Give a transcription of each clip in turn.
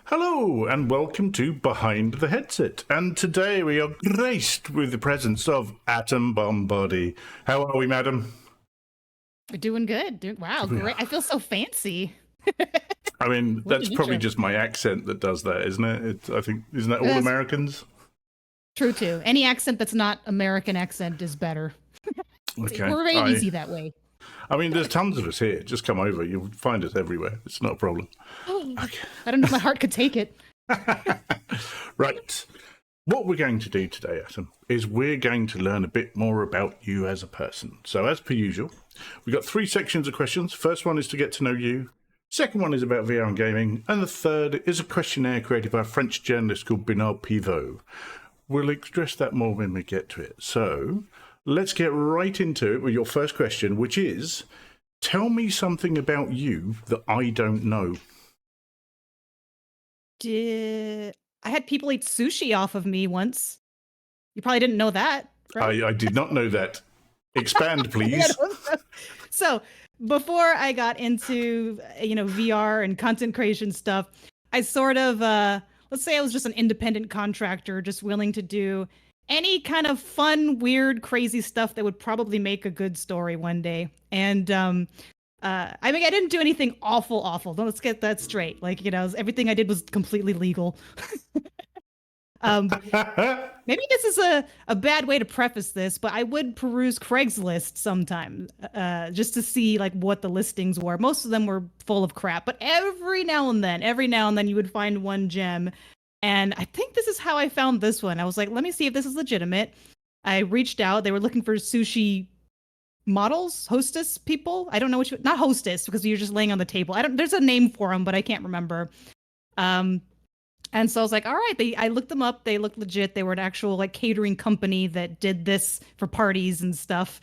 Hello and welcome to Behind the Headset. And today we are graced with the presence of Atom Bombardi. How are we, madam? We're doing good. Wow, great. I feel so fancy. I mean, What that's an probably intro. just my accent that does that, isn't it? I think, isn't that all That's Americans? true too. Any accent that's not American accent is better. Okay. We're very easy that way. I mean, there's tons of us here. Just come over. You'll find us everywhere. It's not a problem. I don't know if my heart could take it. Right. What we're going to do today, Atom, is we're going to learn a bit more about you as a person. So, as per usual, we've got 3 sections of questions. First one is to get to know you. Second one is about VR and gaming. And the third is a questionnaire created by a French journalist called Bernard Pivot. We'll address that more when we get to it. So, let's get right into it with your first question, which is, tell me something about you that I don't know. I had people eat sushi off of me once. You probably didn't know that, right? I did not know that. Expand, please. So before I got into VR and content creation stuff, I sort of let's say I was just an independent contractor, just willing to do any kind of fun, weird, crazy stuff that would probably make a good story one day. And I mean, I didn't do anything awful. Let's get that straight. Like, everything I did was completely legal. Maybe this is a bad way to preface this, but I would peruse Craigslist sometimes just to see like what the listings were. Most of them were full of crap, but every now and then you would find one gem. And I think this is how I found this one. I was like, let me see if this is legitimate. I reached out. They were looking for sushi models, hostess people. I don't know not hostess because you're just laying on the table. There's a name for them, but I can't remember. And so I was like, all right, I looked them up. They looked legit. They were an actual like catering company that did this for parties and stuff.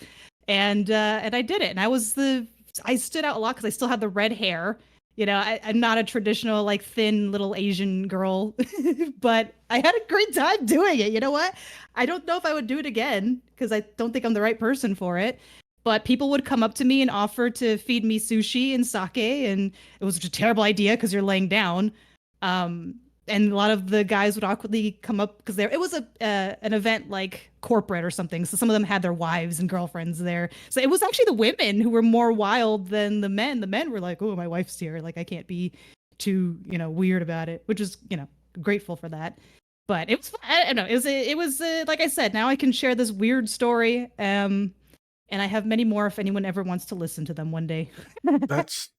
And I did it. And I stood out a lot because I still had the red hair. I'm not a traditional like thin little Asian girl, but I had a great time doing it. You know what? I don't know if I would do it again because I don't think I'm the right person for it. But people would come up to me and offer to feed me sushi and sake, and it was a terrible idea because you're laying down. Um, and a lot of the guys would awkwardly come up because it was an event like corporate or something. So some of them had their wives and girlfriends there. So it was actually the women who were more wild than the men. The men were like, "Oh, my wife's here. Like I can't be too weird about it," which is grateful for that. But it was I don't know. It was like I said. Now I can share this weird story. And I have many more if anyone ever wants to listen to them one day. That's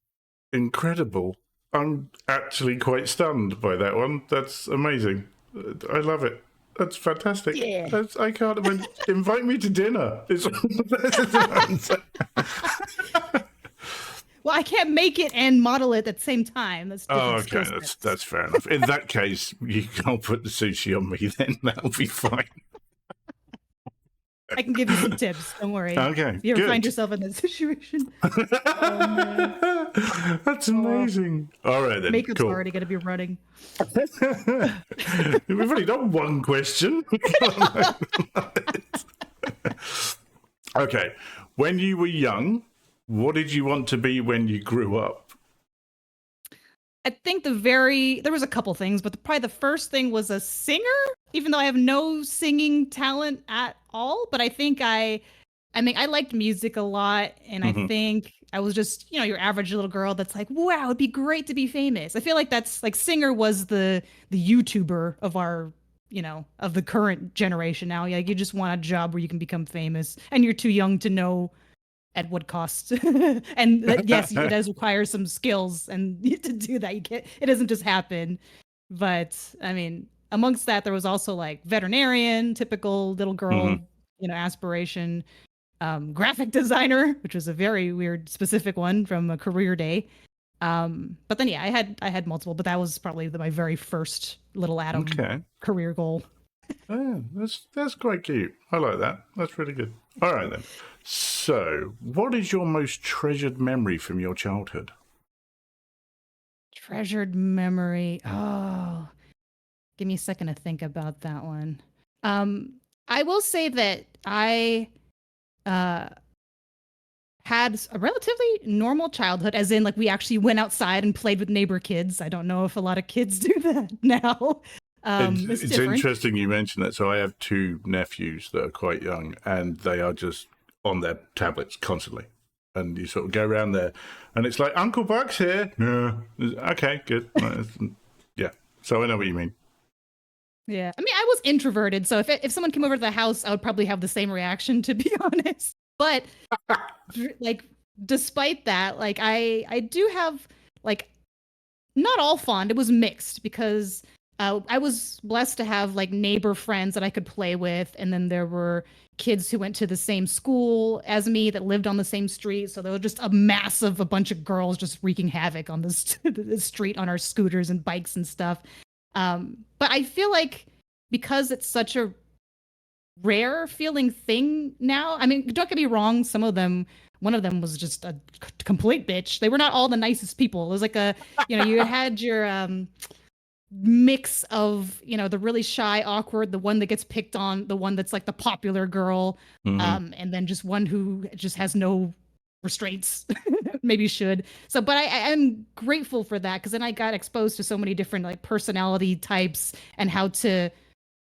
incredible. I'm actually quite stunned by that one. That's amazing. I love it. That's fantastic. Yeah. I can't even invite me to dinner. Well, I can't make it and model it at the same time. That's okay. That's fair enough. In that case, you can't put the sushi on me. Then that'll be fine. I can give you some tips. Don't worry. Okay. If you ever find yourself in that situation. That's amazing. All right, then. Makeup's cool. already going to be running. We've only done one question. Okay. When you were young, what did you want to be when you grew up? I think there was a couple things, but probably the first thing was a singer, even though I have no singing talent at all. But I think I liked music a lot. And I think I was just, your average little girl that's like, wow, it'd be great to be famous. I feel like that's like singer was the YouTuber of our, of the current generation now. Like you just want a job where you can become famous and you're too young to know at what cost. And yes, it does require some skills and to do that. It doesn't just happen. But I mean, amongst that, there was also like veterinarian, typical little girl, aspiration, graphic designer, which was a very weird specific one from a career day. But then yeah, I had multiple, but that was probably my very first little Atom career goal. Oh, that's quite cute. I like that. That's really good. All right then. So, what is your most treasured memory from your childhood? Treasured memory. Oh, give me a second to think about that one. I will say that I had a relatively normal childhood, as in like we actually went outside and played with neighbor kids. I don't know if a lot of kids do that now. It's It's different. interesting you mentioned that. So I have two nephews that are quite young, and they are just on their tablets constantly. And you sort of go around there, and it's like Uncle Buck's here. No, okay, good. Yeah, so I know what you mean. Yeah, I mean, I was introverted, so if someone came over to the house, I would probably have the same reaction, to be honest. But like, despite that, like I do have like not all fond. It was mixed because I was blessed to have like neighbor friends that I could play with, and then there were kids who went to the same school as me that lived on the same street. So there was just a bunch of girls just wreaking havoc on the street on our scooters and bikes and stuff. But I feel like because it's such a rare feeling thing now. I mean, don't get me wrong. Some of them, one of them was just a complete bitch. They were not all the nicest people. It was like you had your mix of, the really shy, awkward, the one that gets picked on, the one that's like the popular girl, and then just one who just has no restraints. Maybe should. So, but I'm grateful for that because then I got exposed to so many different like personality types and how to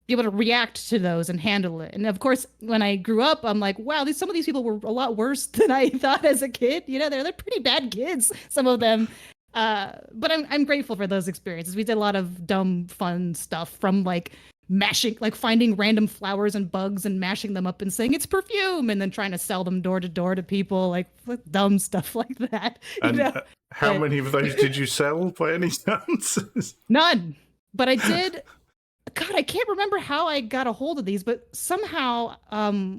be able to react to those and handle it. And of course, when I grew up, I'm like, wow, some of these people were a lot worse than I thought as a kid. They're pretty bad kids, some of them. But I'm grateful for those experiences. We did a lot of dumb, fun stuff from like finding random flowers and bugs and mashing them up and saying it's perfume, and then trying to sell them door to door to people, like dumb stuff like that. And how many of those did you sell by any chance? None. But I did. God, I can't remember how I got a hold of these, but somehow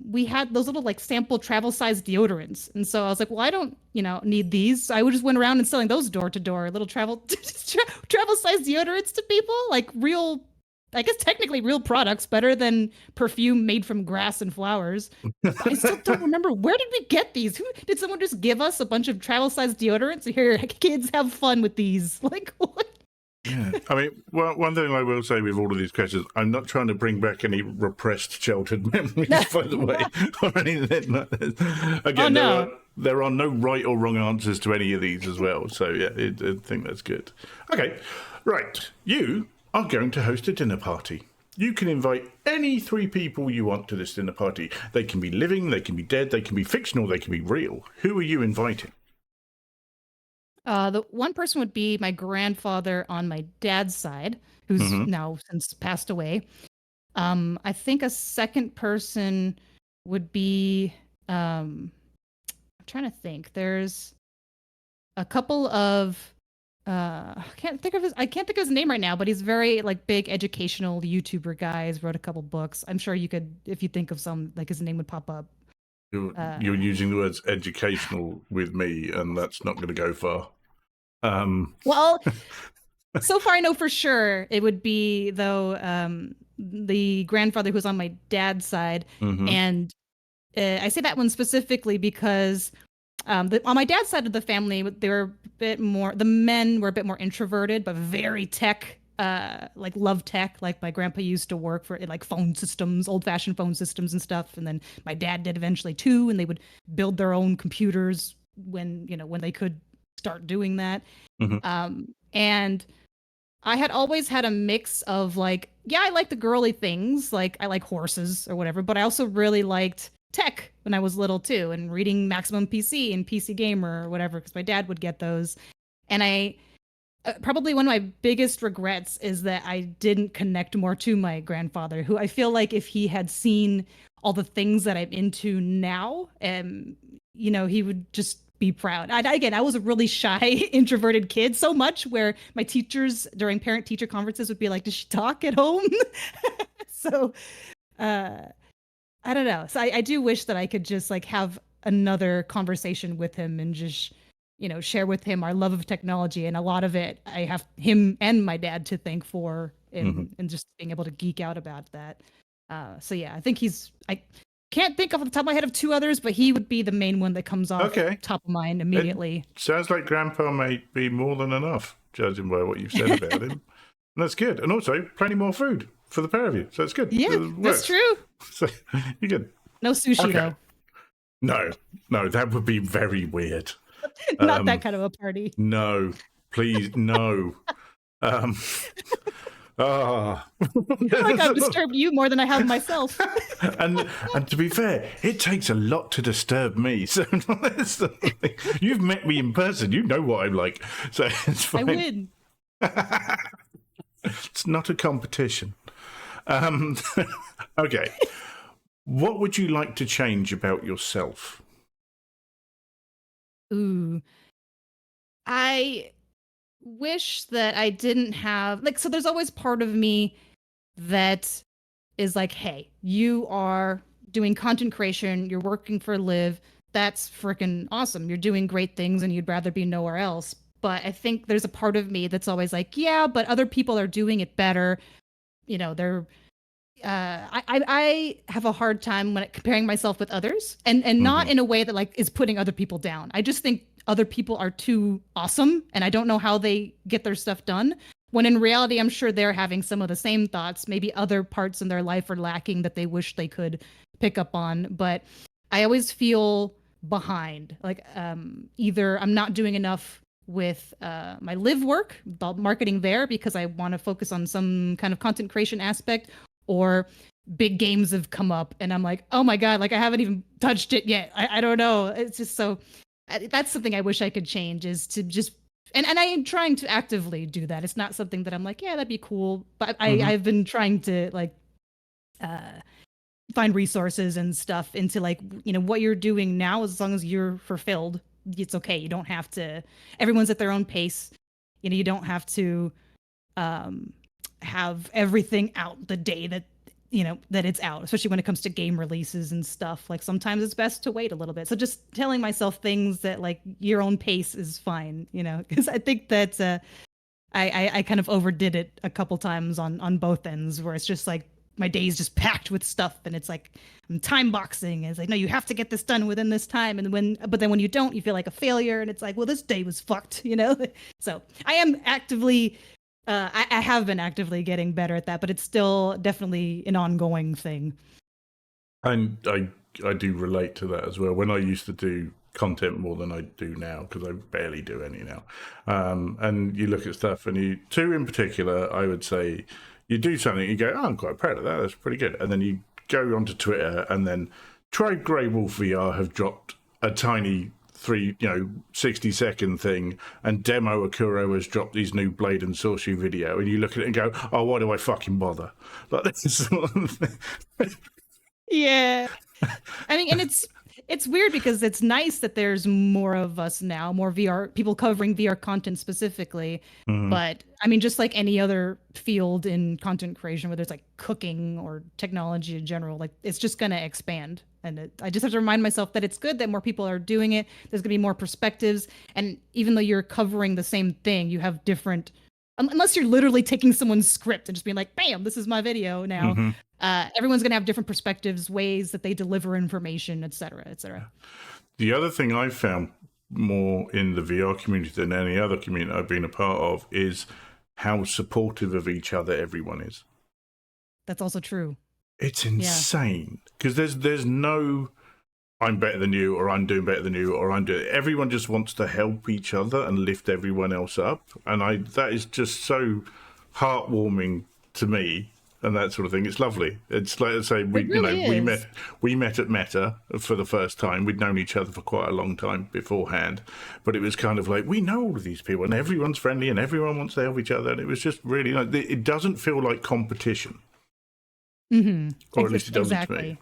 we had those little like sample travel size deodorants. And so I was like, well, I don't, need these. So I just went around and selling those door to door, little travel size deodorants to people, like real, I guess technically real products, better than perfume made from grass and flowers. But I still don't remember, where did we get these? Did someone just give us a bunch of travel size deodorants? Here, kids, have fun with these. Like, what? Yeah, I mean, one thing I will say with all of these questions, I'm not trying to bring back any repressed childhood memories, by the way, or anything like that. Again, there are no right or wrong answers to any of these as well. So, yeah, I think that's good. Okay, right. You are going to host a dinner party. You can invite any 3 people you want to this dinner party. They can be living, they can be dead, they can be fictional, they can be real. Who are you inviting? The one person would be my grandfather on my dad's side, who's now since passed away. I think a second person would be, I'm trying to think. There's a couple of, I can't think of his name right now, but he's very like big educational YouTuber guy. He's wrote a couple books. I'm sure you could, if you think of some, like his name would pop up. You're using the words educational with me, and that's not going to go far. Well, so far I know for sure it would be, though, the grandfather who's on my dad's side. And I say that one specifically because on my dad's side of the family, they were a bit more, the men were a bit more introverted, but very tech, like love tech. Like my grandpa used to work for like phone systems, old fashioned phone systems and stuff. And then my dad did eventually too. And they would build their own computers when they could start doing that. And I had always had a mix of like, yeah, I like the girly things, like I like horses or whatever, but I also really liked tech when I was little too, and reading Maximum PC and PC Gamer or whatever, because my dad would get those. And I probably one of my biggest regrets is that I didn't connect more to my grandfather, who I feel like if he had seen all the things that I'm into now, he would just be proud. I was a really shy, introverted kid, so much where my teachers during parent-teacher conferences would be like, "Does she talk at home?" So, I don't know. So I do wish that I could just like have another conversation with him and just, share with him our love of technology, and a lot of it I have him and my dad to thank for, and just being able to geek out about that. So yeah, I think I can't think off the top of my head of 2 others, but he would be the main one that comes off top of mind immediately. It sounds like Grandpa may be more than enough, judging by what you've said about him. And that's good. And also, plenty more food for the pair of you. So it's good. Yeah, that's true. So you're good. No sushi, though. No, no, that would be very weird. Not that kind of a party. No, please, no. Ah, Like I've disturbed you more than I have myself. and to be fair, it takes a lot to disturb me. So you've met me in person, you know what I'm like. So it's I fine. win. It's not a competition. Okay, what would you like to change about yourself? Ooh. I wish that I didn't have like so there's always part of me that is like, hey, you are doing content creation, you're working for Live. That's freaking awesome. You're doing great things and you'd rather be nowhere else. But I think there's a part of me that's always like, yeah, but other people are doing it better. You know, they're I have a hard time when comparing myself with others and not in a way that like is putting other people down. I just think other people are too awesome and I don't know how they get their stuff done. When in reality, I'm sure they're having some of the same thoughts. Maybe other parts in their life are lacking that they wish they could pick up on. But I always feel behind. Like either I'm not doing enough with my Live work, marketing there, because I want to focus on some kind of content creation aspect, or big games have come up and I'm like, oh my God, like I haven't even touched it yet. I don't know. It's just so that's something I wish I could change is to just and I am trying to actively do that. It's not something that I'm like, yeah, that'd be cool. But I've been trying to like find resources and stuff into like, you know, what you're doing now, as long as you're fulfilled, it's okay. You don't have to, everyone's at their own pace. You know, you don't have to have everything out the day that you know that it's out, especially when it comes to game releases and stuff. Like sometimes it's best to wait a little bit. So just telling myself things that like your own pace is fine, you know, because I think that I kind of overdid it a couple times on both ends, where it's just like my day's just packed with stuff and it's like I'm time boxing and it's like, no, you have to get this done within this time, and but then when you don't, you feel like a failure and it's like, well, this day was fucked, you know. So I am actively I have been actively getting better at that, but it's still definitely an ongoing thing. And I do relate to that as well. When I used to do content more than I do now, because I barely do any now, and you look at stuff and you, two in particular, I would say, you do something, you go, oh, I'm quite proud of that, that's pretty good. And then you go onto Twitter and then Tribe Grey Wolf VR have dropped a tiny 60-second thing, and Demo Akuro has dropped these new Blade and Sorcery video, and you look at it and go, oh, why do I fucking bother? Like this sort of thing. Yeah. I mean, and it's weird because it's nice that there's more of us now, more VR people covering VR content specifically. But I mean, just like any other field in content creation, whether it's like cooking or technology in general, like it's just going to expand. And I just have to remind myself that it's good that more people are doing it. There's going to be more perspectives. And even though you're covering the same thing, you have different, unless you're literally taking someone's script and just being like, bam, this is my video now. Everyone's going to have different perspectives, ways that they deliver information, et cetera, et cetera. The other thing I've found more in the VR community than any other community I've been a part of is how supportive of each other everyone is. That's also true. It's insane because there's no I'm better than you, or I'm doing better than you, or everyone just wants to help each other and lift everyone else up, and that is just so heartwarming to me. And that sort of thing. It's lovely. It's like I say, we met at Meta for the first time. We'd known each other for quite a long time beforehand, but it was kind of like we know all of these people, and everyone's friendly, and everyone wants to help each other. And it was just really like it doesn't feel like competition, or at least it doesn't to me.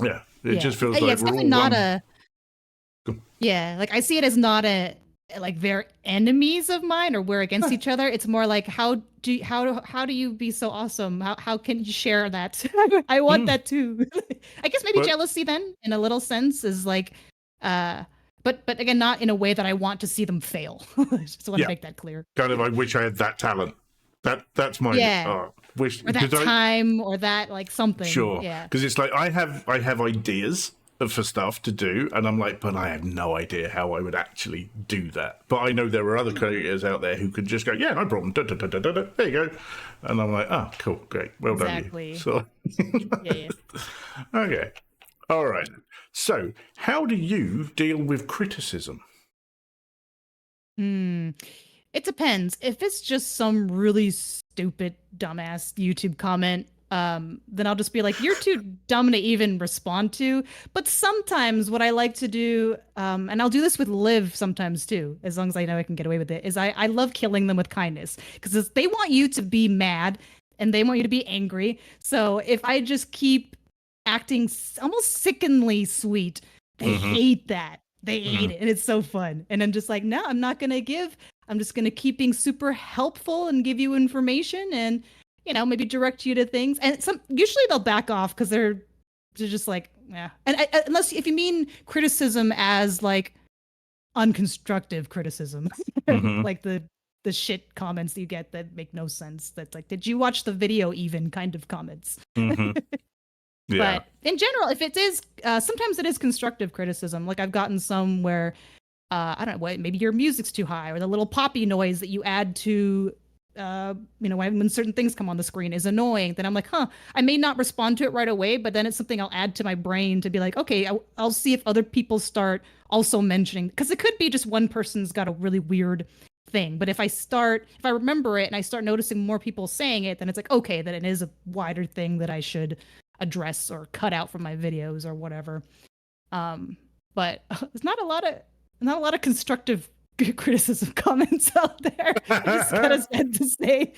Yeah, it just feels like it's definitely not like I see it as not like they're enemies of mine or we're against each other. It's more like how do you be so awesome? How can you share that? I want that too. I guess maybe jealousy then in a little sense is like but again, not in a way that I want to see them fail. I just want to make that clear. Kind of I wish I had that talent. That's my wish, or that time or that like something. Sure. Yeah. Because it's like I have ideas for stuff to do, and I'm like, but I have no idea how I would actually do that. But I know there are other creators out there who could just go, yeah, no problem. There you go. And I'm like, oh, cool, great, well done. You. So, yeah. Okay. All right. So, how do you deal with criticism? Hmm. It depends. If it's just some really stupid, dumbass YouTube comment, then I'll just be like, "You're too dumb to even respond to." But sometimes, what I like to do, and I'll do this with Liv sometimes too, as long as I know I can get away with it, is I love killing them with kindness because they want you to be mad and they want you to be angry. So if I just keep acting almost sickeningly sweet, they Mhm. hate that. They hate Mhm. it, and it's so fun. And I'm just like, no, I'm not gonna give. I'm just gonna keep being super helpful and give you information, and maybe direct you to things. And some usually they'll back off because they're just like, yeah. And unless if you mean criticism as like unconstructive criticism, Mhm. like the shit comments that you get that make no sense. That's like, did you watch the video? Even kind of comments. Mhm. Yeah. But in general, if it is, sometimes it is constructive criticism. Like I've gotten some where, I don't know, what maybe your music's too high, or the little poppy noise that you add to, when certain things come on the screen is annoying. Then I'm like, huh, I may not respond to it right away, but then it's something I'll add to my brain to be like, okay, I'll see if other people start also mentioning, because it could be just one person's got a really weird thing. But if I remember it and I start noticing more people saying it, then it's like, okay, then it is a wider thing that I should address or cut out from my videos or whatever. But there's not a lot of constructive criticism comments out there. I just gotta sad to say.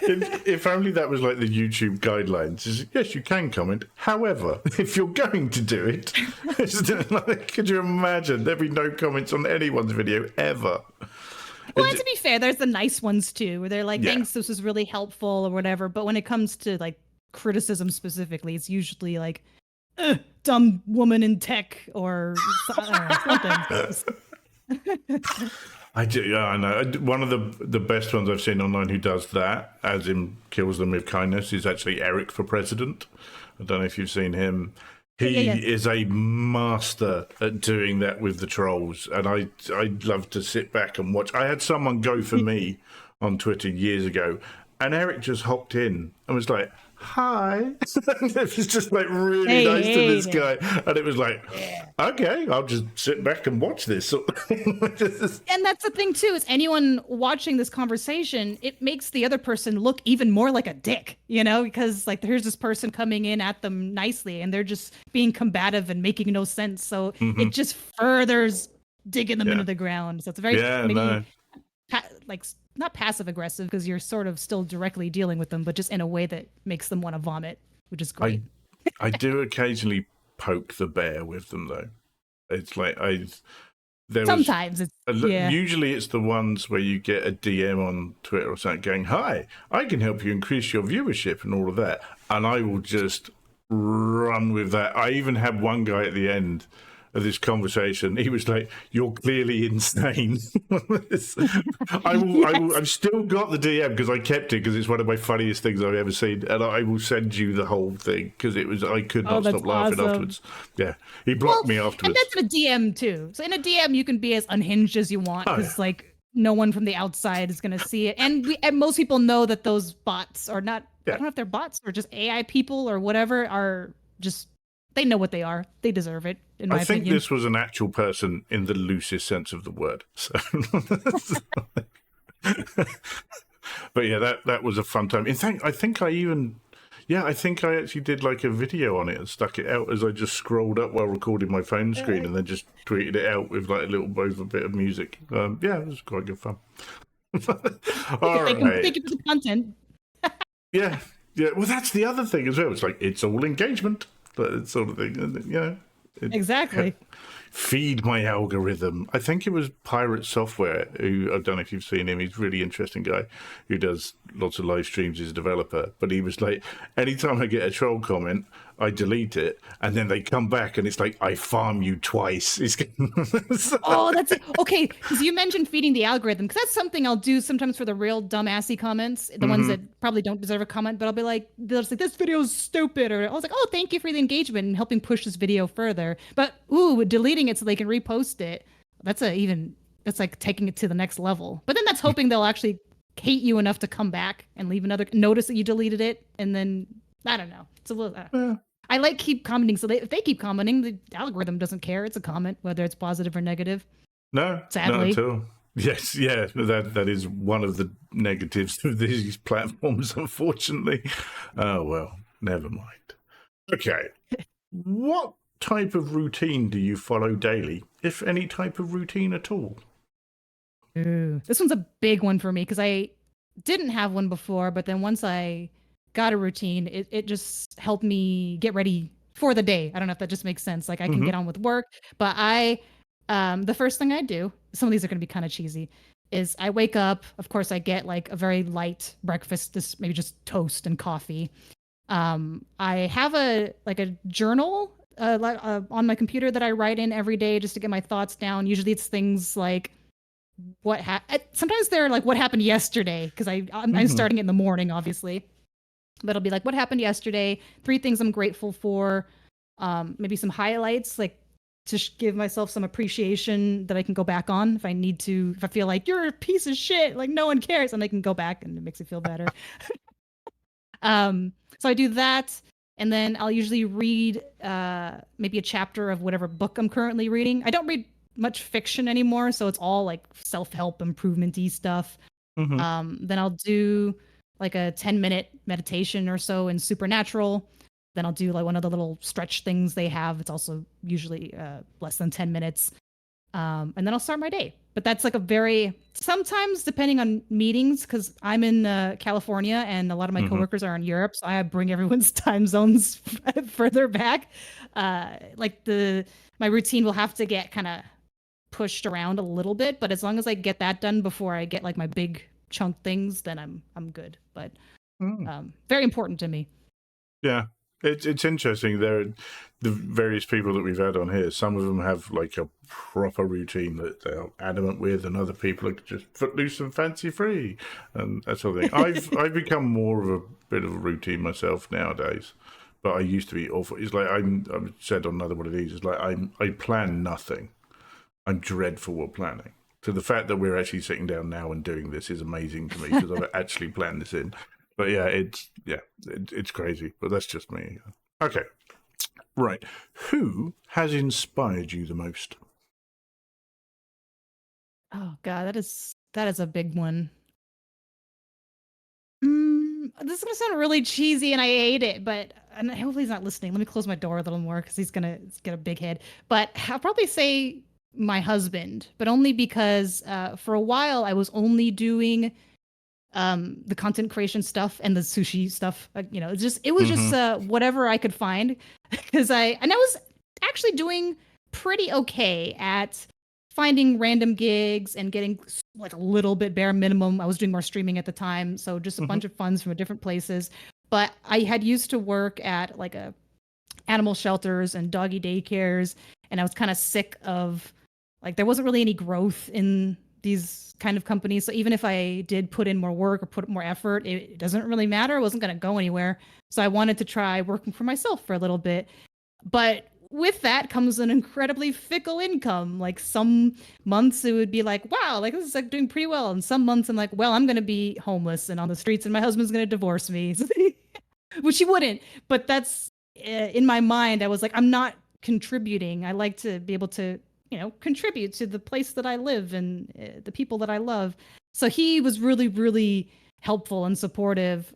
If only that was like the YouTube guidelines. Yes, you can comment. However, if you're going to do it, could you imagine? There'd be no comments on anyone's video ever. Well, and to be fair, there's the nice ones too, where they're like, Yeah. "Thanks, this was really helpful" or whatever. But when it comes to like criticism specifically, it's usually like, "Dumb woman in tech" or something. I do. Yeah, I know. One of the best ones I've seen online who does that, as in kills them with kindness, is actually Eric for president. I don't know if you've seen him. He Yeah. is a master at doing that with the trolls, and I'd love to sit back and watch. I had someone go for me on Twitter years ago, and Eric just hopped in and was like, "Hi." It was just like really nice to this guy, and it was like, okay, I'll just sit back and watch this. And that's the thing too, is anyone watching this conversation, it makes the other person look even more like a dick, because like here's this person coming in at them nicely and they're just being combative and making no sense. So it just furthers digging them into the ground. So it's very like not passive aggressive, because you're sort of still directly dealing with them, but just in a way that makes them want to vomit, which is great. I do occasionally poke the bear with them though. It's like Sometimes it's usually it's the ones where you get a DM on Twitter or something going, "Hi, I can help you increase your viewership," and all of that, and I will just run with that. I even had one guy at the end of this conversation. He was like, "You're clearly insane." I've still got the DM because I kept it because it's one of my funniest things I've ever seen, and I will send you the whole thing because I could not stop laughing afterwards. Yeah, he blocked me afterwards. And that's in a DM too. So in a DM, you can be as unhinged as you want, because like no one from the outside is going to see it, and most people know that those bots are not. I don't know if they're bots or just AI people or whatever, are just, they know what they are. They deserve it, in my opinion. I think this was an actual person in the loosest sense of the word. So. But yeah, that was a fun time. In fact, I think I actually did like a video on it and stuck it out as I just scrolled up while recording my phone screen and then just tweeted it out with like a bit of music. Yeah, it was quite good fun. All right. Thank you for the content. Yeah. Well, that's the other thing as well. It's like, it's all engagement, that sort of thing. Exactly. Feed my algorithm. I think it was Pirate Software, who, I don't know if you've seen him, he's a really interesting guy who does lots of live streams as a developer. But he was like, anytime I get a troll comment, I delete it, and then they come back and it's like, I farm you twice. Oh, that's it. Okay, because you mentioned feeding the algorithm, because that's something I'll do sometimes for the real dumbassy comments, the ones that probably don't deserve a comment, but I'll be like, they'll just like, this video is stupid, or I was like, oh, thank you for the engagement and helping push this video further. But deleting it so they can repost it, that's like taking it to the next level. But then that's hoping they'll actually hate you enough to come back and leave notice that you deleted it, and then I don't know. It's a little. I like keep commenting. So if they keep commenting, the algorithm doesn't care. It's a comment, whether it's positive or negative. No, not Sadly. at all. Yes, yeah, that is one of the negatives of these platforms, unfortunately. Oh well, never mind. Okay, what type of routine do you follow daily, if any type of routine at all? Ooh. This one's a big one for me because I didn't have one before, but then once I got a routine, it just helped me get ready for the day. I don't know if that just makes sense. Like I can Hmm. get on with work, but the first thing I do, some of these are going to be kind of cheesy, is I wake up. Of course, I get like a very light breakfast, this maybe just toast and coffee. I have a journal on my computer that I write in every day just to get my thoughts down. Usually, it's things like sometimes they're like what happened yesterday because I'm Hmm. starting it in the morning, obviously. But it'll be like what happened yesterday, three things I'm grateful for, maybe some highlights, like to give myself some appreciation that I can go back on if I need to. If I feel like you're a piece of shit, like no one cares, and I can go back and it makes me feel better. So I do that, and then I'll usually read maybe a chapter of whatever book I'm currently reading. I don't read much fiction anymore, so it's all like self-help improvement-y stuff. Hmm. Then I'll do like a 10-minute meditation or so in Supernatural. Then I'll do like one of the little stretch things they have. It's also usually less than 10 minutes. And then I'll start my day. But that's like a very sometimes depending on meetings because I'm in California and a lot of my Hmm. coworkers are in Europe, so I bring everyone's time zones further back. Like the my routine will have to get kind of pushed around a little bit, but as long as I get that done before I get like my big chunk things, then I'm good. But very important to me. Yeah, it's interesting. There, the various people that we've had on here. Some of them have like a proper routine that they're adamant with, and other people are just footloose and fancy free, and that sort of thing. I've become more of a bit of a routine myself nowadays, but I used to be awful. It's like I've said on another one of these. It's like I plan nothing. I'm dreadful at planning. So the fact that we're actually sitting down now and doing this is amazing to me because I've actually planned this in. But yeah, it's crazy. But that's just me. Okay, right. Who has inspired you the most? Oh god, that is a big one. This is gonna sound really cheesy, and I hate it, but and hopefully he's not listening. Let me close my door a little more because he's gonna get a big head. But I'll probably say my husband, but only because for a while I was only doing the content creation stuff and the sushi stuff. It was just Mm-hmm. whatever I could find because I was actually doing pretty okay at finding random gigs and getting like a little bit bare minimum. I was doing more streaming at the time, so just a Mm-hmm. bunch of funds from different places. But I had used to work at like a animal shelters and doggy daycares, and I was kind of sick of like there wasn't really any growth in these kind of companies. So even if I did put in more work or put more effort, it doesn't really matter. I wasn't going to go anywhere. So I wanted to try working for myself for a little bit. But with that comes an incredibly fickle income. Like some months it would be like, wow, like this is like doing pretty well. And some months I'm like, well, I'm going to be homeless and on the streets and my husband's going to divorce me. Which he wouldn't. But that's in my mind, I was like, I'm not contributing. I like to be able to, contribute to the place that I live and the people that I love. So he was really, really helpful and supportive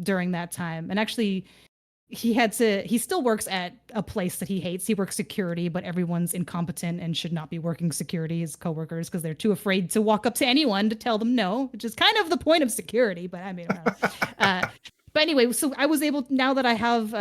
during that time. And actually, he still works at a place that he hates. He works security, but everyone's incompetent and should not be working security as coworkers because they're too afraid to walk up to anyone to tell them no, which is kind of the point of security. But I mean, I don't know. But anyway, so I was able now that I have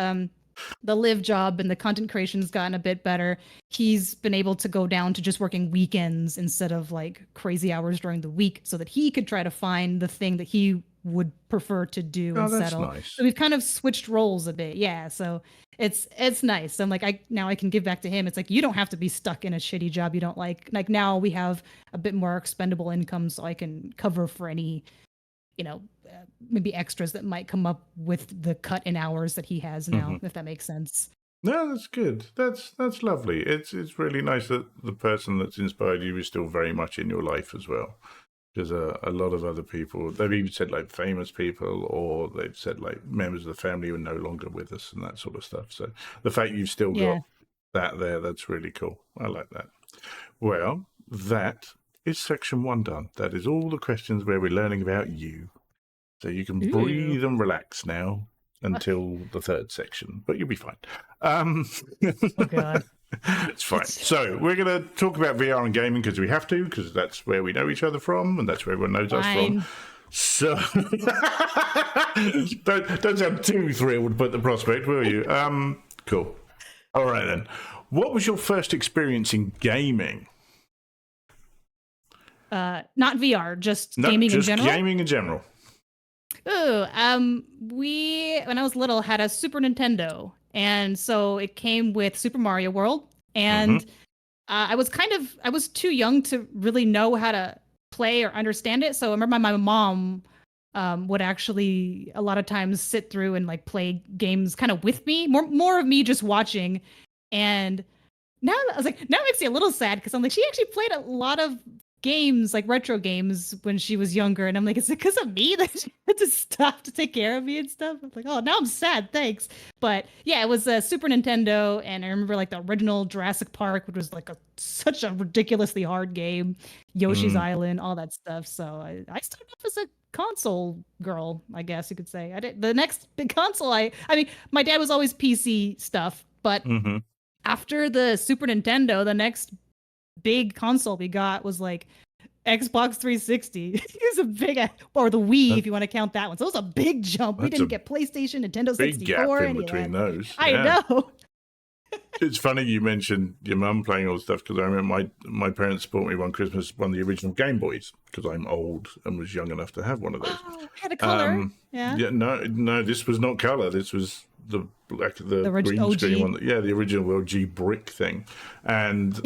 the live job and the content creation has gotten a bit better. He's been able to go down to just working weekends instead of like crazy hours during the week so that he could try to find the thing that he would prefer to do Oh, and that's settle. So nice. we've kind of switched roles a bit. Yeah. So it's nice. I'm like I can give back to him. It's like you don't have to be stuck in a shitty job you don't like. Like now we have a bit more expendable income so I can cover for any maybe extras that might come up with the cut in hours that he has now, Mm-hmm. if that makes sense. No, that's good. That's lovely. It's really nice that the person that's inspired you is still very much in your life as well. Because a lot of other people, they've even said like famous people, or they've said like members of the family who are no longer with us and that sort of stuff. So the fact you've still Yeah. got that there, that's really cool. I like that. Well, that is section 1 done. That is all the questions where we're learning about you. So you can Ooh. breathe and relax now until the 3rd section, but you'll be fine. Oh God. It's fine. So we're going to talk about VR and gaming because we have to, because that's where we know each other from, and that's where everyone knows us from. So don't sound too thrilled with the prospect, will you? Cool. All right then. What was your first experience in gaming? Not VR, just gaming in general. Gaming in general. Oh, we when I was little had a Super Nintendo, and so it came with Super Mario World, and I was too young to really know how to play or understand it. So I remember my mom would actually a lot of times sit through and like play games kind of with me, more of me just watching. And now I was like, now it makes me a little sad because I'm like, she actually played a lot of games, like retro games, when she was younger, and I'm like, is it because of me that she had to stop to take care of me and stuff? I'm like, oh, now I'm sad, thanks. But yeah, it was a Super Nintendo, and I remember like the original Jurassic Park, which was like such a ridiculously hard game, Yoshi's Island, all that stuff. So I started off as a console girl, I guess you could say. I did the next big console. I mean, my dad was always PC stuff, but after the Super Nintendo, the next big console we got was like Xbox 360. It was a big, or the Wii, if you want to count that one. So it was a big jump. We didn't get PlayStation, Nintendo 64. Big gap in between those. I know. It's funny you mentioned your mum playing all the stuff, because I remember my parents bought me one Christmas one of the original Game Boys, because I'm old and was young enough to have one of those. Oh, had a color. Yeah. No, this was not color. This was the green OG. screen one. Yeah, the original OG brick thing. And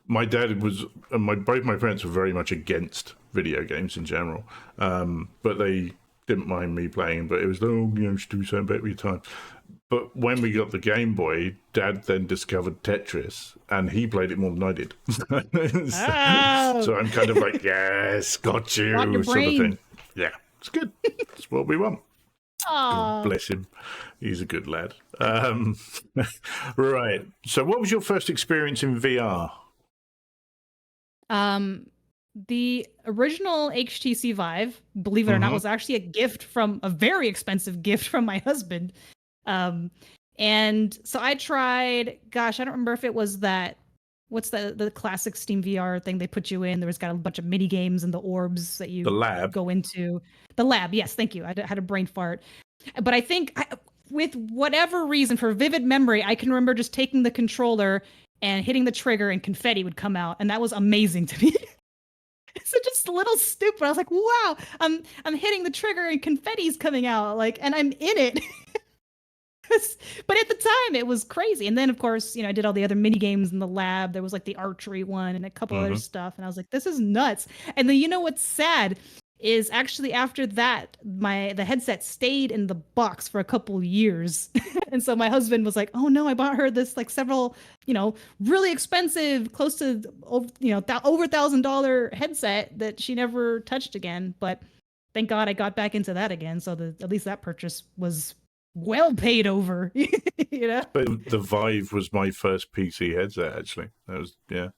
my dad was, and both my parents were very much against video games in general, but they didn't mind me playing. But it was, just do something better with your time. But when we got the Game Boy, Dad then discovered Tetris, and he played it more than I did. So I'm kind of like, yes, got you, sort of thing. Yeah, it's good. It's what we want. Aww. Bless him. He's a good lad. Right. So what was your first experience in VR? The original HTC Vive, believe it or not, was actually a very expensive gift from my husband. And so I tried, gosh, I don't remember if it was what's the classic Steam VR thing they put you in. There was got a bunch of mini games and the orbs that you go into. The lab, yes, thank you. I had a brain fart. But I think with whatever reason, for vivid memory, I can remember just taking the controller and hitting the trigger and confetti would come out. And that was amazing to me. So just a little stupid. I was like, wow, I'm hitting the trigger and confetti's coming out, like, and I'm in it. But at the time it was crazy. And then of course, I did all the other mini games in the lab. There was like the archery one and a couple other stuff. And I was like, this is nuts. And then what's sad is actually after that, the headset stayed in the box for a couple years. And so my husband was like, oh no, I bought her this like several, really expensive, close to, over $1,000 headset that she never touched again. But thank God I got back into that again. So at least that purchase was well paid over. But the Vive was my first PC headset, actually. That was, yeah.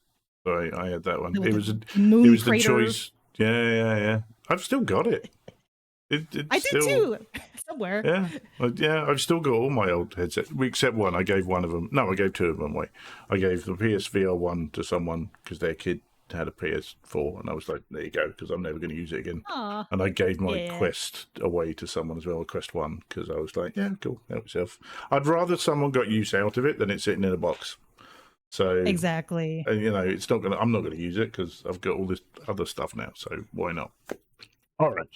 So I had that one. It was the choice. Yeah. I've still got it. I did too, somewhere. Yeah. I've still got all my old headsets, except one. I gave one of them. No, I gave two of them away. I gave the PSVR one to someone because their kid had a PS4, and I was like, there you go, because I'm never going to use it again. Aww. And I gave my Quest away to someone as well, a Quest 1, because I was like, yeah, cool, help yourself. I'd rather someone got use out of it than it sitting in a box. So exactly. And it's not I'm not gonna use it because I've got all this other stuff now, so why not? All right.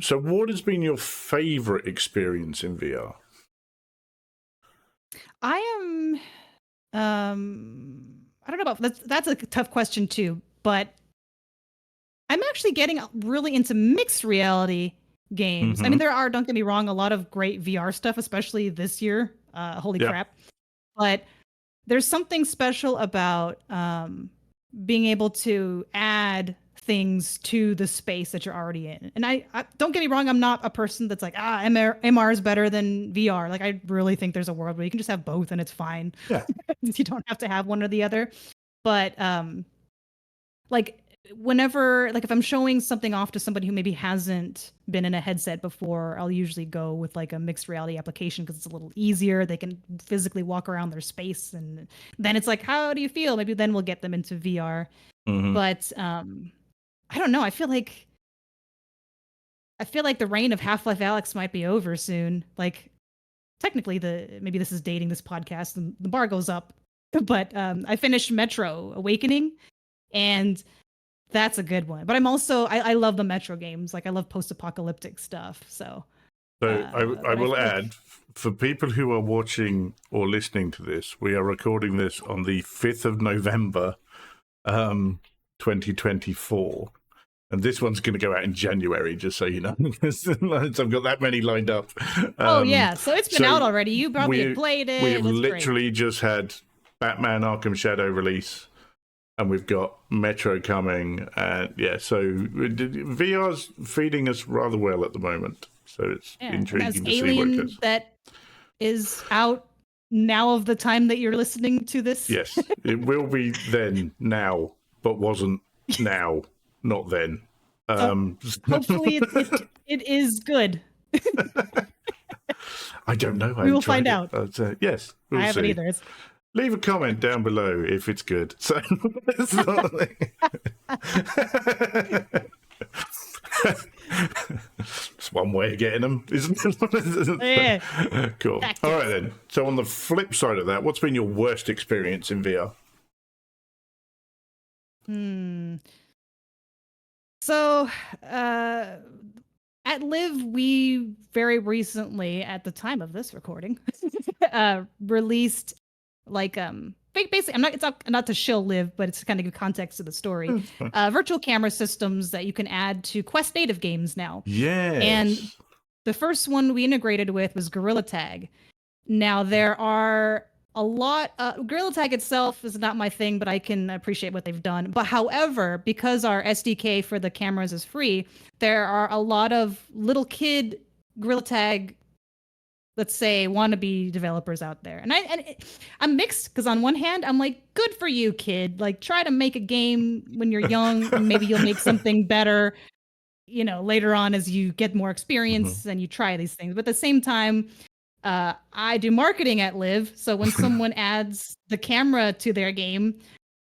So what has been your favorite experience in VR? I am I don't know about that's a tough question too, but I'm actually getting really into mixed reality games. I mean, there are, don't get me wrong, a lot of great VR stuff, especially this year. Holy crap. But there's something special about being able to add things to the space that you're already in. And I don't get me wrong, I'm not a person that's like, MR is better than VR. Like, I really think there's a world where you can just have both and it's fine. Yeah. You don't have to have one or the other. But like whenever, like if I'm showing something off to somebody who maybe hasn't been in a headset before, I'll usually go with like a mixed reality application because it's a little easier. They can physically walk around their space, and then it's like, how do you feel? Maybe then we'll get them into VR. Mhm. But I don't know. I feel like the reign of Half-Life Alyx might be over soon. Like technically, maybe this is dating this podcast, and the bar goes up. But I finished Metro Awakening, and that's a good one. But I'm also I love the Metro games. Like I love post-apocalyptic stuff. So I will add, for people who are watching or listening to this, we are recording this on the 5th of November, 2024. And this one's going to go out in January, just so you know. So I've got that many lined up. Yeah. So it's been out already. You probably played it. We've literally just had Batman Arkham Shadow release. And we've got Metro coming. And yeah, so VR's feeding us rather well at the moment. So it's intriguing to see what it does. That is out now of the time that you're listening to this. Yes, it will be then, now, but wasn't now, not then. Hopefully it is good. I don't know. We will find out. Yes, we'll see. I haven't either. Leave a comment down below if it's good. So it's one way of getting them, isn't it? Yeah. Cool. All right then. So on the flip side of that, what's been your worst experience in VR? So at Live, we very recently, at the time of this recording, released like basically, it's not to shill Live, but it's to kind of give context to the story. Virtual camera systems that you can add to Quest native games now. Yes. And the first one we integrated with was Gorilla Tag. Now there are a lot. Gorilla Tag itself is not my thing, but I can appreciate what they've done. But however, because our SDK for the cameras is free, there are a lot of little kid Gorilla Tag, let's say, wannabe developers out there. And I'm mixed, because on one hand, I'm like, good for you, kid. Like, try to make a game when you're young, and maybe you'll make something better, later on as you get more experience and you try these things. But at the same time, I do marketing at Live. So when someone adds the camera to their game,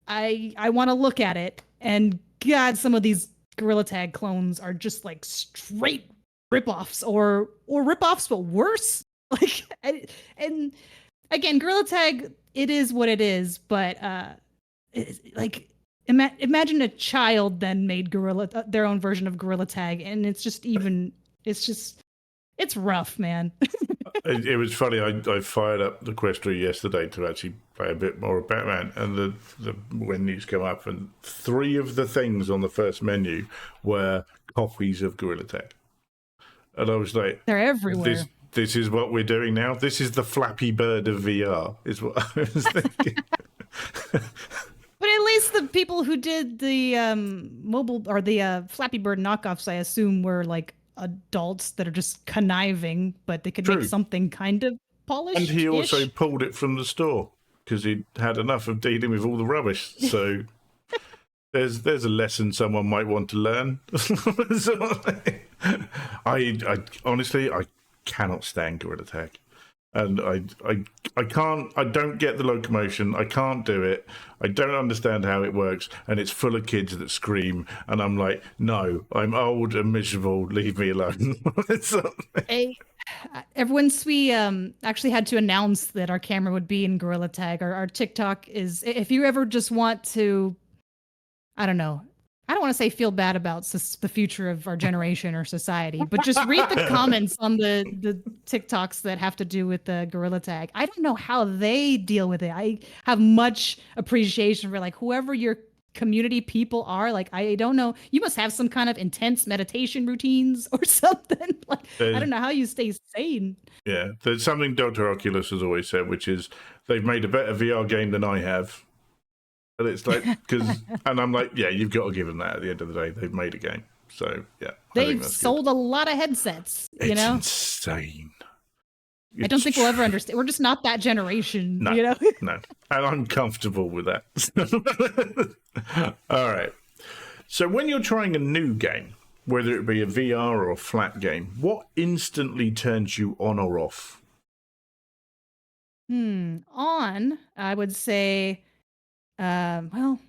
I want to look at it. And God, some of these Gorilla Tag clones are just like straight ripoffs or ripoffs, but worse. Like, and again, Gorilla Tag, it is what it is, but like imagine a child then made their own version of Gorilla Tag, and it's rough, man. It was funny. I fired up the Quest 3 yesterday to actually play a bit more of Batman, and the menus come up, and 3 of the things on the first menu were copies of Gorilla Tag, and I was like, they're everywhere. This is what we're doing now. This is the Flappy Bird of VR, is what I was thinking. But at least the people who did the mobile or the Flappy Bird knockoffs, I assume, were like adults that are just conniving, but they could make something kind of polished. And he also pulled it from the store because he had enough of dealing with all the rubbish. So there's a lesson someone might want to learn. I honestly, I cannot stand Gorilla Tag, and I don't get the locomotion. I can't do it. I don't understand how it works, and it's full of kids that scream, and I'm like, no, I'm old and miserable, leave me alone. Once we actually had to announce that our camera would be in Gorilla Tag, our TikTok is, if you ever just want to, I don't want to say feel bad about the future of our generation or society, but just read the comments on the TikToks that have to do with the Gorilla Tag. I don't know how they deal with it. I have much appreciation for like whoever your community people are. Like, I don't know. You must have some kind of intense meditation routines or something. Like, I don't know how you stay sane. Yeah, there's something Dr. Oculus has always said, which is they've made a better VR game than I have. And it's like, and I'm like, yeah, you've got to give them that. At the end of the day, they've made a game. So yeah, They've sold a lot of headsets, you it's know? insane. I don't think we'll ever understand. We're just not that generation, No, you know? no. And I'm comfortable with that. All right. So when you're trying a new game, whether it be a VR or a flat game, what instantly turns you on or off? On, I would say, well,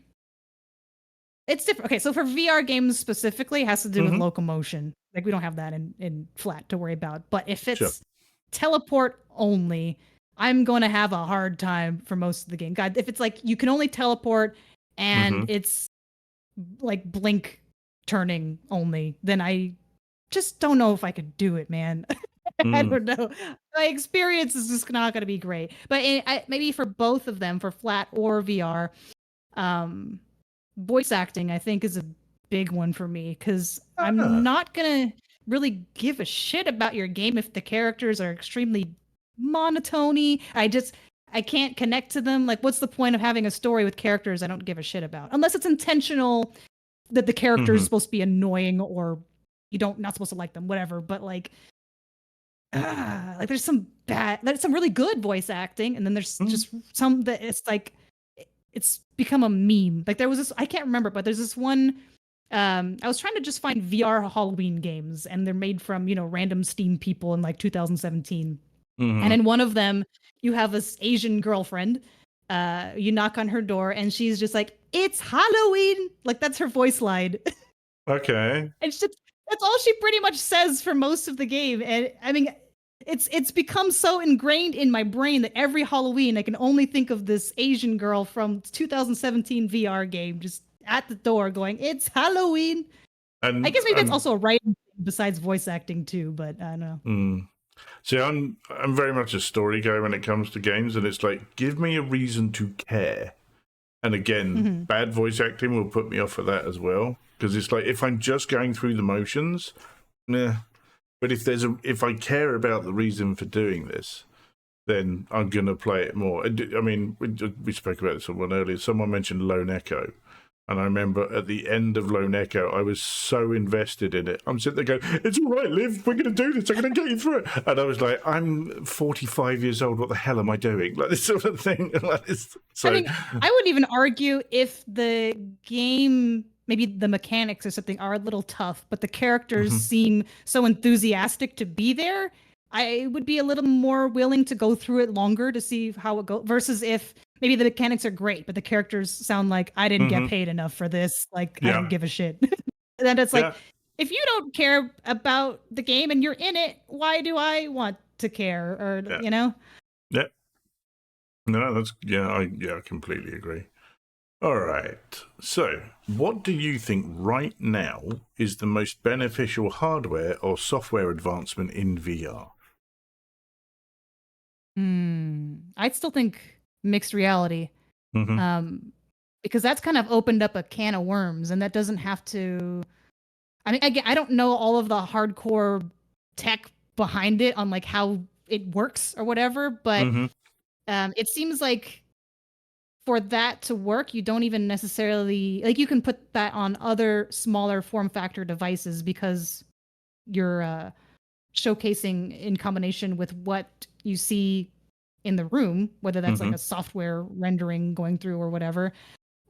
it's different. Okay, so for VR games specifically, it has to do with locomotion. Like we don't have that in flat to worry about. But if it's teleport only, I'm going to have a hard time for most of the game. God, if it's like you can only teleport and it's like blink turning only, then I just don't know if I could do it, man. I don't know. My experience is just not going to be great. But maybe for both of them, for flat or VR, voice acting I think is a big one for me because I'm not going to really give a shit about your game if the characters are extremely monotony. I can't connect to them. Like, what's the point of having a story with characters I don't give a shit about? Unless it's intentional that the character is supposed to be annoying or not supposed to like them, whatever. But like there's some really good voice acting, and then there's just some that it's like it's become a meme. Like there was this, I can't remember, but there's this one. I was trying to just find VR Halloween games, and they're made from random Steam people in like 2017. And in one of them, you have this Asian girlfriend. You knock on her door, and she's just like, "It's Halloween!" Like that's her voice line. Okay. And that's all she pretty much says for most of the game. And I mean, it's become so ingrained in my brain that every Halloween I can only think of this Asian girl from 2017 VR game just at the door going, "It's Halloween." And I guess maybe it's also a writing besides voice acting too, but I don't know. See, I'm very much a story guy when it comes to games, and it's like, give me a reason to care. And again, bad voice acting will put me off of that as well, because it's like if I'm just going through the motions, nah. But if I care about the reason for doing this, then I'm gonna play it more. I mean, we spoke about this one earlier. Someone mentioned Lone Echo, and I remember at the end of Lone Echo, I was so invested in it. I'm sitting there going, "It's all right, Liv. We're gonna do this. I'm gonna get you through it." And I was like, "I'm 45 years old. What the hell am I doing?" Like this sort of thing. Like this. So, I mean, I would even argue if the game, maybe the mechanics or something are a little tough, but the characters seem so enthusiastic to be there, I would be a little more willing to go through it longer to see how it goes versus if maybe the mechanics are great, but the characters sound like I didn't get paid enough for this. Like, I don't give a shit. And then it's like, if you don't care about the game and you're in it, why do I want to care? Or, Yeah. No, I completely agree. All right. So, what do you think right now is the most beneficial hardware or software advancement in VR? I'd still think mixed reality. Because that's kind of opened up a can of worms, and that doesn't have to. I mean, again, I don't know all of the hardcore tech behind it on like how it works or whatever, but it seems like for that to work, you don't even necessarily like you can put that on other smaller form factor devices because you're showcasing in combination with what you see in the room, whether that's like a software rendering going through or whatever,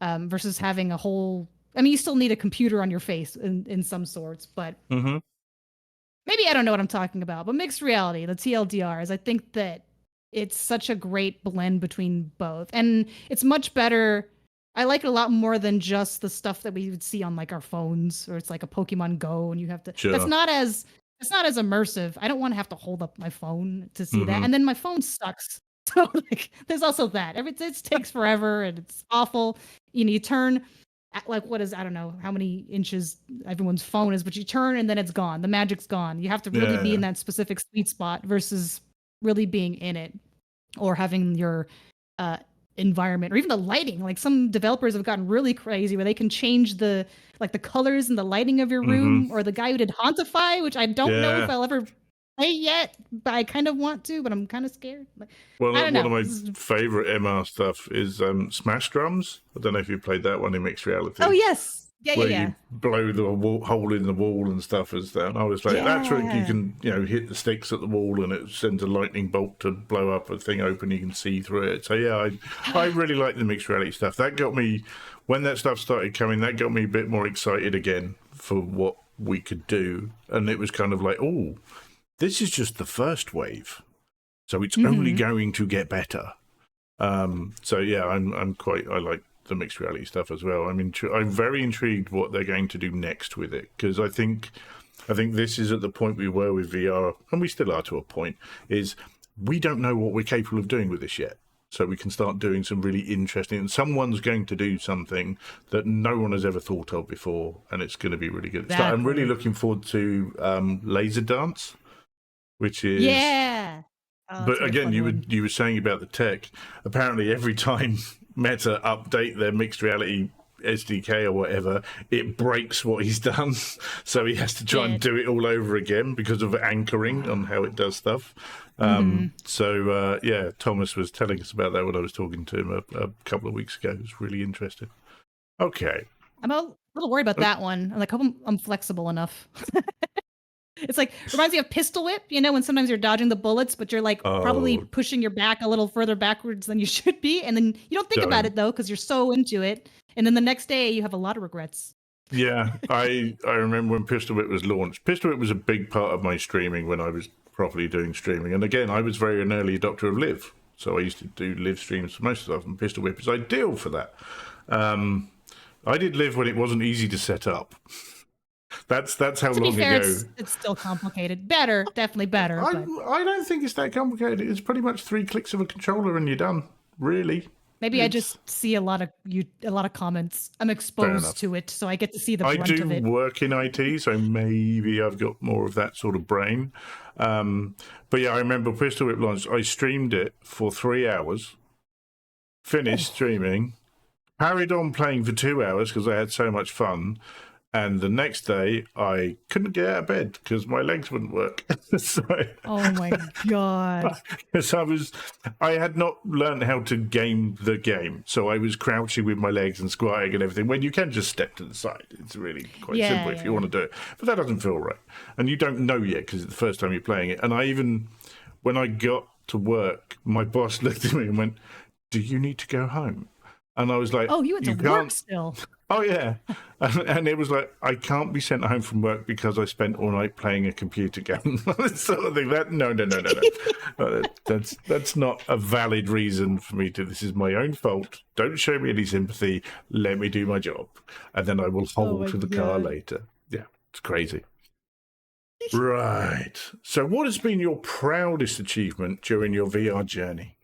versus having a whole. I mean, you still need a computer on your face in some sorts, but maybe I don't know what I'm talking about. But mixed reality, the TLDRs, I think that it's such a great blend between both, and it's much better. I like it a lot more than just the stuff that we would see on like our phones, or it's like a Pokemon Go, and you have to. Sure. It's not as immersive. I don't want to have to hold up my phone to see that, and then my phone sucks. So like, there's also that. It takes forever, and it's awful. You turn. Like what is I don't know how many inches everyone's phone is, but you turn and then it's gone. The magic's gone. You have to really be in that specific sweet spot versus really being in it or having your environment or even the lighting. Like some developers have gotten really crazy where they can change the colors and the lighting of your room. Or the guy who did Hauntify, which I don't know if I'll ever play yet, but I kind of want to, but I'm kind of scared. Like, Well, I don't one know. of my This is- favorite MR stuff is Smash Drums. I don't know if you played that one in mixed reality. Oh yes, yeah, Where yeah, you blow the hole in the wall and stuff as that. And I was like, yeah. that trick you Yeah. can, hit the sticks at the wall and it sends a lightning bolt to blow up a thing open. You can see through it. So yeah, I really like the mixed reality stuff. That got me, when that stuff started coming, that got me a bit more excited again for what we could do. And it was kind of like, oh, this is just the first wave. So it's only going to get better. So yeah, I like the mixed reality stuff as well. I'm very intrigued what they're going to do next with it, because I think this is at the point we were with VR, and we still are to a point, is we don't know what we're capable of doing with this yet. So we can start doing some really interesting, and someone's going to do something that no one has ever thought of before, and it's going to be really good. So I'm really looking forward to Laser Dance, which is Yeah. Oh, that's but gonna be a again, fun one. you were saying about the tech. Apparently, every time Meta update their mixed reality SDK or whatever, it breaks what he's done. So he has to try and do it all over again because of anchoring on how it does stuff. So yeah, Thomas was telling us about that when I was talking to him a couple of weeks ago. It was really interesting. Okay. I'm a little worried about that one. I'm like, hope I'm flexible enough. It's like reminds me of Pistol Whip, when sometimes you're dodging the bullets, but you're like probably Oh, pushing your back a little further backwards than you should be, and then you don't think about it though because you're so into it, and then the next day you have a lot of regrets. yeah, I remember when Pistol Whip was launched. Pistol Whip was a big part of my streaming when I was properly doing streaming. And again, I was very an early adopter of Live. So I used to do Live streams for most stuff, and Pistol Whip is ideal for that. I did Live when it wasn't easy to set up. That's how To long be fair, ago. it's still complicated. Better, definitely better. I But don't think it's that complicated. It's pretty much 3 clicks of a controller and you're done. Really. maybe I just see a lot of comments. I'm exposed to it, so I get to see the I brunt of do it. work in IT, so maybe I've got more of that sort of brain. But yeah, I remember Pistol Whip launched. I streamed it for 3 hours, finished streaming, carried on playing for 2 hours because I had so much fun. And the next day, I couldn't get out of bed because my legs wouldn't work. So, Oh my god! because I had not learned how to game the game, so I was crouching with my legs and squatting and everything. When you can just step to the side, it's really quite simple if you want to do it. But that doesn't feel right, and you don't know yet because it's the first time you're playing it. And when I got to work, my boss looked at me and went, "Do you need to go home?" And I was like, Oh, you went to work still. Oh yeah, and it was like, I can't be sent home from work because I spent all night playing a computer game. Sort of thing. No. That's not a valid reason for me to. This is my own fault. Don't show me any sympathy. Let me do my job, and then I will hold to the car later. Yeah, it's crazy. Right. So, what has been your proudest achievement during your VR journey?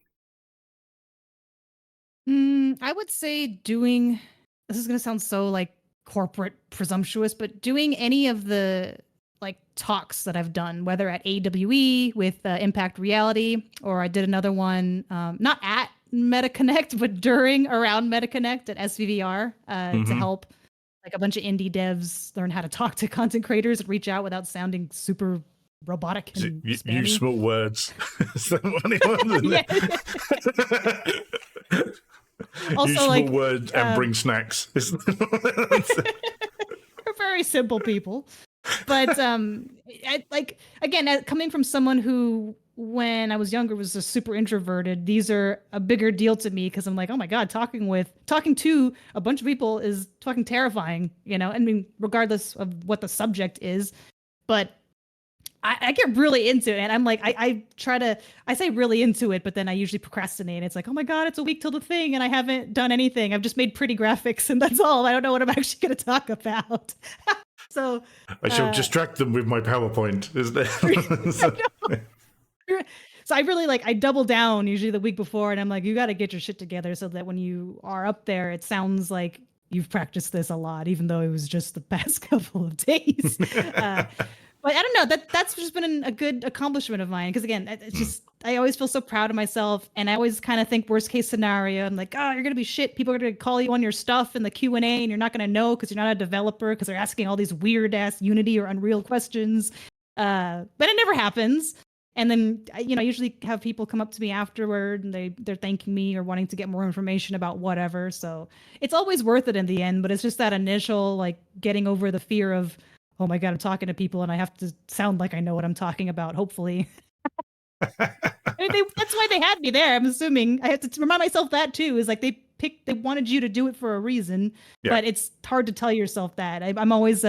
I would say doing. This is gonna sound so like corporate presumptuous, but doing any of the like talks that I've done, whether at AWE with Impact Reality, or I did another one not at MetaConnect, but around MetaConnect at SVVR to help like a bunch of indie devs learn how to talk to content creators and reach out without sounding super robotic and Use small words. Also, use small words and bring snacks. We're very simple people, but again, coming from someone who, when I was younger, was a super introverted, these are a bigger deal to me because I'm like, oh my god, talking to a bunch of people is fucking terrifying, I mean, regardless of what the subject is, but I get really into it, and I'm like, I say really into it, but then I usually procrastinate. It's like, oh my god, it's a week till the thing, and I haven't done anything. I've just made pretty graphics, and that's all. I don't know what I'm actually going to talk about. So I shall distract them with my PowerPoint. Is there? So I really I double down usually the week before, and I'm like, you got to get your shit together so that when you are up there, it sounds like you've practiced this a lot, even though it was just the past couple of days. But I don't know, that's just been a good accomplishment of mine. Because again, it's just, I always feel so proud of myself, and I always kind of think worst case scenario. I'm like, oh, you're gonna be shit. People are gonna call you on your stuff in the Q&A, and you're not gonna know because you're not a developer, because they're asking all these weird ass Unity or Unreal questions. But it never happens. And then, I usually have people come up to me afterward and they're thanking me or wanting to get more information about whatever. So it's always worth it in the end, but it's just that initial, like, getting over the fear of, oh my God, I'm talking to people and I have to sound like I know what I'm talking about, hopefully. That's why they had me there. I'm assuming I have to remind myself that too, is like they wanted you to do it for a reason, Yeah. but it's hard to tell yourself that. I'm always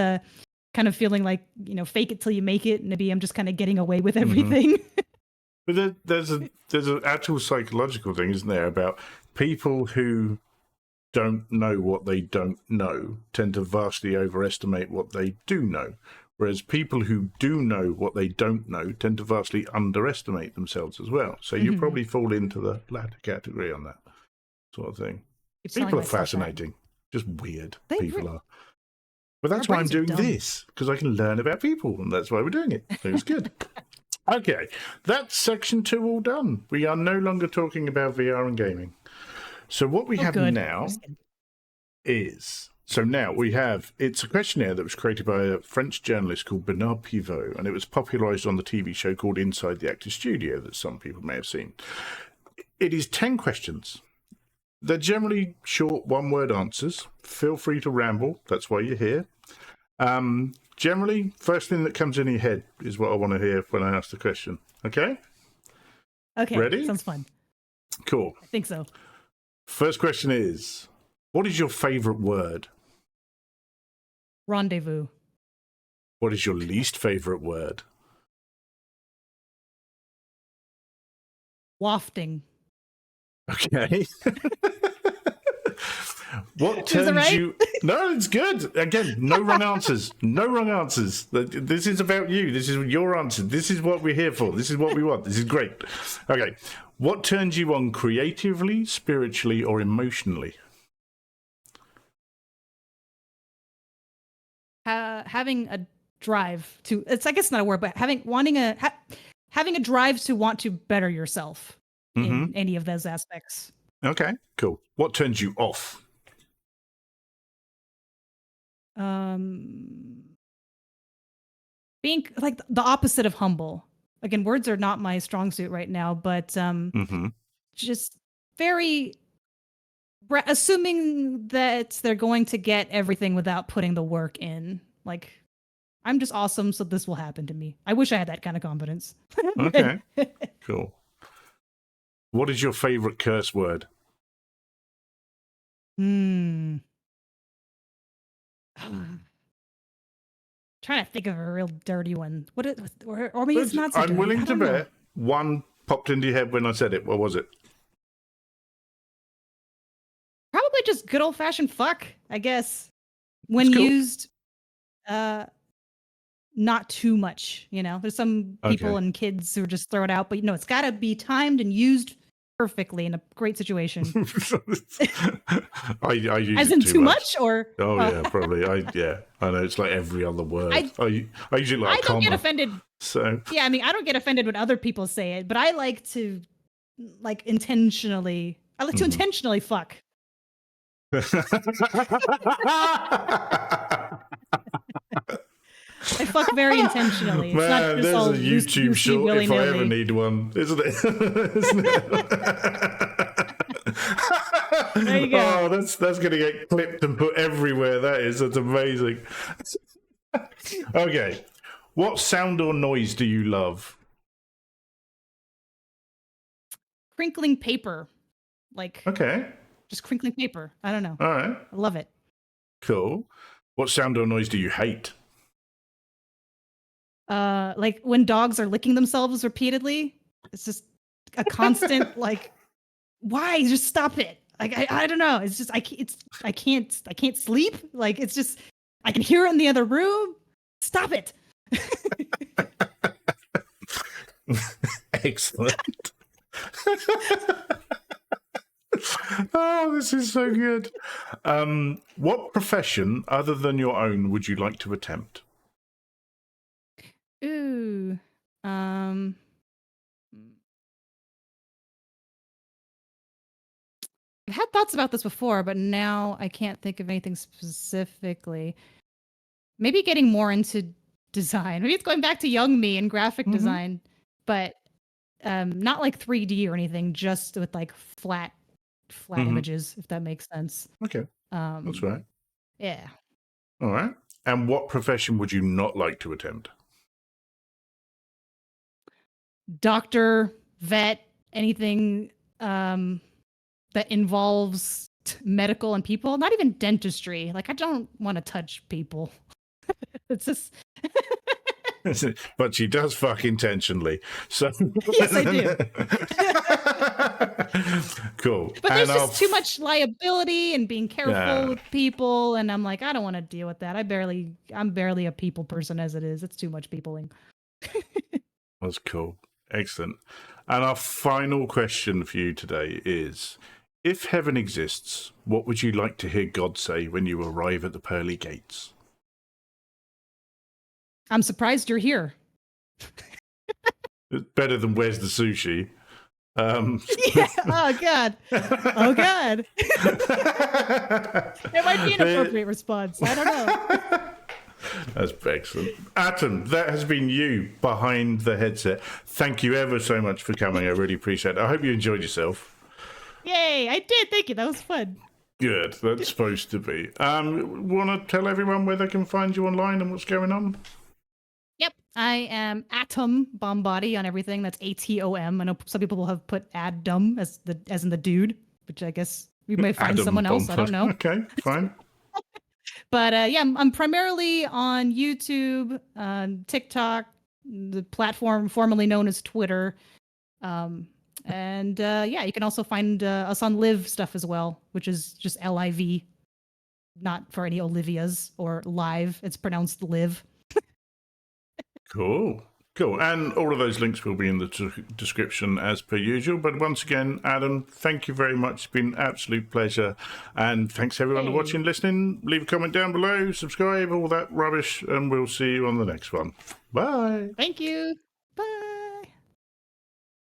kind of feeling like, fake it till you make it. Maybe I'm just kind of getting away with everything. But there's an actual psychological thing, isn't there, about people who don't know what they don't know tend to vastly overestimate what they do know, whereas people who do know what they don't know tend to vastly underestimate themselves as well. So you probably fall into the latter category on that sort of thing. People are fascinating, just weird people are. But that's why I'm doing this, because I can learn about people, and that's why we're doing it. So it's good. Okay, that's section 2 all done. We are no longer talking about VR and gaming. So what we have now is... So now we have... It's a questionnaire that was created by a French journalist called Bernard Pivot, and it was popularised on the TV show called Inside the Actors Studio that some people may have seen. It is 10 questions. They're generally short one-word answers. Feel free to ramble. That's why you're here. Generally, first thing that comes in your head is what I want to hear when I ask the question. Okay? Okay. Ready? Sounds fun. Cool. I think so. First question is, what is your favourite word? Rendezvous. What is your least favourite word? Wafting. Okay. What turns you... No, it's good. Again, no wrong answers. No wrong answers. This is about you. This is your answer. This is what we're here for. This is what we want. This is great. Okay. What turns you on creatively, spiritually, or emotionally? Having a drive to... It's, I guess, not a word, but having a drive to want to better yourself in any of those aspects. Okay, cool. What turns you off? Being like the opposite of humble. Again, words are not my strong suit right now, but just very assuming that they're going to get everything without putting the work in. Like, I'm just awesome, so this will happen to me. I wish I had that kind of confidence. Okay, cool. What is your favorite curse word? Trying to think of a real dirty one. Or maybe it's not so dirty. I'm willing to bet one popped into your head when I said it. What was it? Probably just good old fashioned fuck, I guess. When used not too much, There's some people and kids who just throw it out, but it's gotta be timed and used perfectly in a great situation. I use as in too much or yeah, probably. I know it's like every other word. I usually like I don't get offended. So yeah, I mean, I don't get offended when other people say it, but I like to intentionally fuck. I fuck very intentionally. It's not just there's all a YouTube short if I ever need one, isn't it? There you go. Oh, that's going to get clipped and put everywhere. That's amazing. Okay. What sound or noise do you love? Crinkling paper. Okay. Just crinkling paper. I don't know. All right. I love it. Cool. What sound or noise do you hate? Like when dogs are licking themselves repeatedly. It's just a constant why? Just stop it. I don't know. It's just I can't sleep. It's just I can hear it in the other room. Stop it. Excellent. Oh, this is so good. What profession other than your own would you like to attempt? Ooh. I've had thoughts about this before, but now I can't think of anything specifically. Maybe getting more into design. Maybe it's going back to young me and graphic Mhm. design, but not like 3D or anything, just with like flat Mhm. images, if that makes sense. Okay, that's right. Yeah. All right. And what profession would you not like to attempt? Doctor, vet, anything that involves medical and people, not even dentistry. Like I don't want to touch people. It's just But she does fuck intentionally. So yes, I do. Cool. But And there's just too much liability and being careful with people, and I'm like, I don't want to deal with that. I'm barely a people person as it is. It's too much peopling. That's cool. Excellent. And our final question for you today is, if heaven exists, what would you like to hear God say when you arrive at the pearly gates? I'm surprised you're here. It's better than where's the sushi. Yeah. Oh God. Oh God. It might be an appropriate response. I don't know. That's excellent. Atom, that has been you behind the headset. Thank you ever so much for coming. I really appreciate it. I hope you enjoyed yourself. Yay, I did. Thank you. That was fun. Good. That's supposed to be. Want to tell everyone where they can find you online and what's going on? Yep. I am Atom Bombati on everything. That's ATOM. I know some people have put Adam as in the dude, which I guess we may find Adam someone else. I don't know. Okay, fine. But yeah, I'm primarily on YouTube, TikTok, the platform formerly known as Twitter. And yeah, you can also find us on Live stuff as well, which is just LIV, not for any Olivias or live. It's pronounced Live. Cool. Cool. And all of those links will be in the description as per usual. But once again, Adam, thank you very much. It's been an absolute pleasure. And thanks everyone for watching, listening. Leave a comment down below, subscribe, all that rubbish, and we'll see you on the next one. Bye. Thank you.